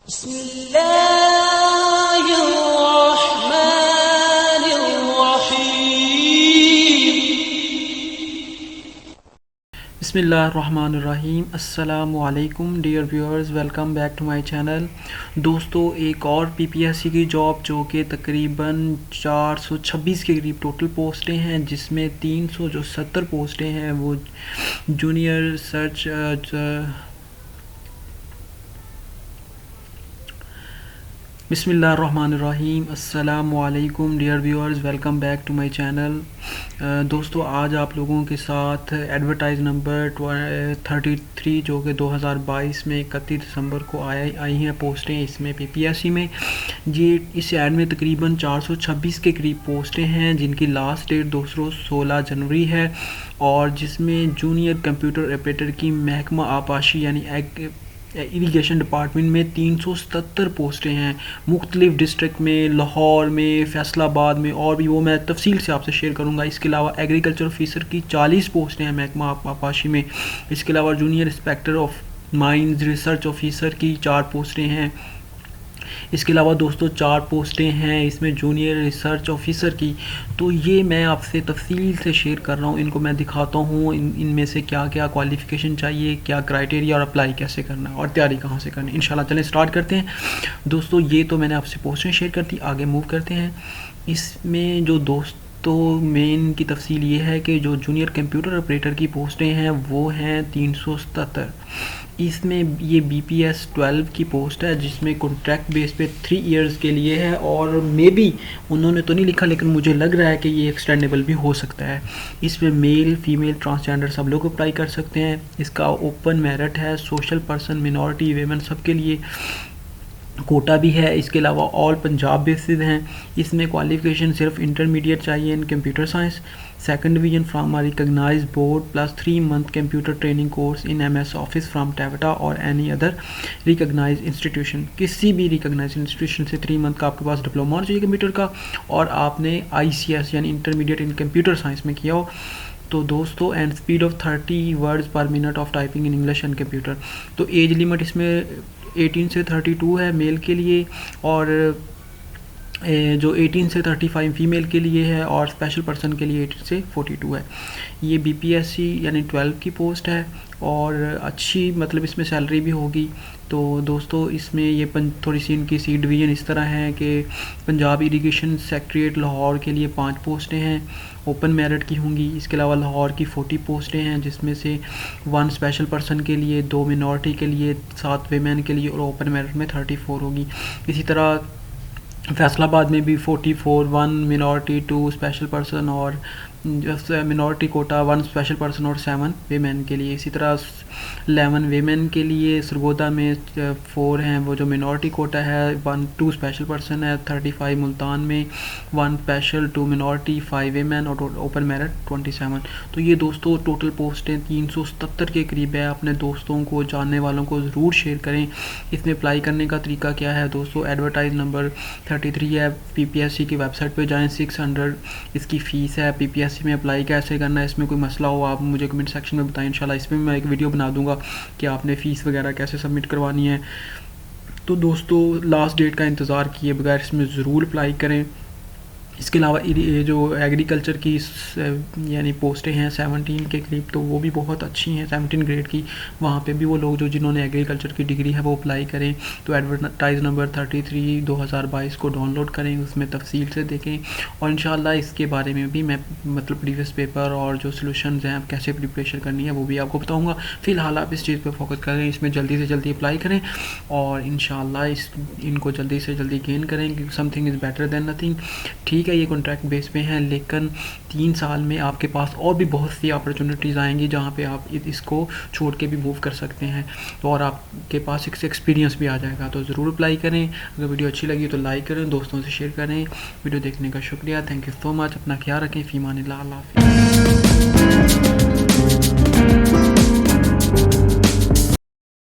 बिस्मिल्लाहिर्रहमानिर्रहीम। अस्सलामुअलैकुम dear viewers, welcome back to my channel. दोस्तों, एक और पीपीएससी की जॉब जो कि तकरीबन 426 के करीब टोटल पोस्टें हैं, जिसमें 370 पोस्टें हैं वो जूनियर रिसर्च बिस्मिल्लाहिर्रहमानिर्रहीम। अस्सलामुअलैकुम dear viewers, welcome back to my channel. दोस्तों, आज आप लोगों के साथ एडवर्टाइज नंबर 33 जो कि 2022 में 31 दिसंबर को आई हैं पोस्टें इसमें पीपीएससी में। ये इस ऐड में तकरीबन 426 के करीब पोस्टें हैं, जिनकी लास्ट डेट दोस्तों 16 जनवरी है, और जिसमें जूनियर कंप्यूटर ऑपरेटर की महकमा आपाशी यानी इरिगेशन डिपार्टमेंट में 377 पोस्टें हैं मुख्तलिफ डिस्ट्रिक्ट में, लाहौर में, फैसलाबाद में, और भी वो मैं तफसील से आपसे शेयर करूंगा। इसके अलावा एग्रीकल्चर ऑफिसर की 40 पोस्टें हैं महकमा आपाशी में। इसके अलावा junior inspector of mines research officer की 4 पोस्टें हैं। इसके अलावा दोस्तों 4 पोस्टें हैं इसमें जूनियर रिसर्च ऑफिसर की। तो ये मैं आपसे तफसील से शेयर कर रहा हूँ, इनको मैं दिखाता हूँ इनमें से क्या क्या क्वालिफ़िकेशन चाहिए, क्या क्राइटेरिया, और अप्लाई कैसे करना है और तैयारी कहाँ से करनी है। इंशाल्लाह चलें स्टार्ट करते हैं। दोस्तों, ये तो मैंने आपसे पोस्टें शेयर कर दी, आगे मूव करते हैं। इसमें जो तो मेन की तफसील ये है कि जो जूनियर कंप्यूटर ऑपरेटर की पोस्टें हैं वो हैं 377। इसमें ये BPS 12 की पोस्ट है, जिसमें कॉन्ट्रैक्ट बेस पे 3 इयर्स के लिए है, और मे बी उन्होंने तो नहीं लिखा लेकिन मुझे लग रहा है कि ये एक्सटेंडेबल भी हो सकता है। इसमें मेल फीमेल ट्रांसजेंडर सब लोग अप्लाई कर सकते हैं। इसका ओपन मेरिट है, सोशल पर्सन, मिनॉरिटी, वेमेन सबके लिए कोटा भी है। इसके अलावा ऑल पंजाब बेसिस हैं। इसमें क्वालिफिकेशन सिर्फ इंटरमीडिएट चाहिए in computer science, second division from a recognised board plus 3 month computer training course in MS office from TEVTA और एनी अदर रिकॉग्नाइज्ड इंस्टीट्यूशन। किसी भी रिकॉग्नाइज्ड इंस्टीट्यूशन से 3 मंथ का आपके पास डिप्लोमा होना चाहिए कंप्यूटर का, और आपने ICS यानी इंटरमीडिएट इन कंप्यूटर साइंस में किया हो। तो दोस्तों, एंड स्पीड ऑफ 30 वर्ड्स पर minute of typing in English and computer. तो एज लिमिट इसमें 18 से 32 है मेल के लिए, और जो 18 से 35 फीमेल के लिए है, और स्पेशल पर्सन के लिए 18 से 42 है। ये BPSC यानी 12 की पोस्ट है, और अच्छी मतलब इसमें सैलरी भी होगी। तो दोस्तों, इसमें ये थोड़ी सी इनकी सी डिवीज़न इस तरह है कि पंजाब इरिगेशन सेक्रेटरीट लाहौर के लिए 5 पोस्टें हैं, ओपन मेरिट की होंगी। इसके अलावा लाहौर की 40 पोस्टें हैं, जिसमें से 1 स्पेशल पर्सन के लिए, 2 मिनॉरिटी के लिए, 7 वेमेन के लिए, और ओपन मेरिट में 34 होगी। इसी तरह फैसलाबाद में भी 44, 1 मिनॉरिटी, 2 स्पेशल पर्सन, और मिनॉरिटी कोटा 1 स्पेशल पर्सन और 7 वेमेन के लिए। इसी तरह 11 वेमेन के लिए सरगोदा में 4 हैं वो जो मिनॉरिटी कोटा है, 2 स्पेशल पर्सन है, 35 मुल्तान में 1 स्पेशल, 2 मिनॉरिटी, 5 वेमेन, और ओपन मेरिट 27। तो ये दोस्तों टोटल पोस्टें 377 के करीब है। अपने दोस्तों को, जानने वालों को ज़रूर शेयर करें। इसमें अप्लाई करने का तरीका क्या है दोस्तों, एडवर्टाइज नंबर 33 है, PPSC की वेबसाइट पर जाएँ, 600 इसकी फ़ीस है। PPSC में अप्लाई कैसे करना है, इसमें कोई मसला हो आप मुझे कमेंट सेक्शन में बताएं। इंशाल्लाह इसमें मैं एक वीडियो बना दूंगा कि आपने फ़ीस वगैरह कैसे सबमिट करवानी है। तो दोस्तों, लास्ट डेट का इंतज़ार किए बगैर इसमें ज़रूर अप्लाई करें। इसके अलावा ये जो एग्रीकल्चर की यानी पोस्टें हैं 17 के करीब, तो वो भी बहुत अच्छी हैं, 17 ग्रेड की। वहाँ पे भी वो लोग जो जिन्होंने एग्रीकल्चर की डिग्री है वो अप्लाई करें। तो एडवर्टाइज नंबर 33 2022 को डाउनलोड करें, उसमें तफसील से देखें, और इंशाल्लाह इसके बारे में भी मैं मतलब प्रीवियस पेपर और जो सोल्यूशन हैं कैसे प्रिपरेशन करनी है वो भी आपको बताऊँगा। फ़िलहाल आप इस चीज़ पर फोकस करें, इसमें जल्दी से जल्दी अप्लाई करें, और इंशाल्लाह इनको जल्दी से जल्दी गेन करें, क्योंकि something is better than nothing. ठीक है, ये कॉन्ट्रैक्ट बेस पे हैं, लेकिन 3 साल में आपके पास और भी बहुत सी अपॉर्चुनिटीज़ आएंगी जहाँ पे आप इसको छोड़ के भी मूव कर सकते हैं, तो और आपके पास एक एक्सपीरियंस भी आ जाएगा। तो ज़रूर अप्लाई करें। अगर वीडियो अच्छी लगी तो लाइक करें, दोस्तों से शेयर करें। वीडियो देखने का शुक्रिया, थैंक यू सो मच। अपना ख्याल रखें, फ़ी अमानिल्लाह, अल्लाह हाफ़िज़।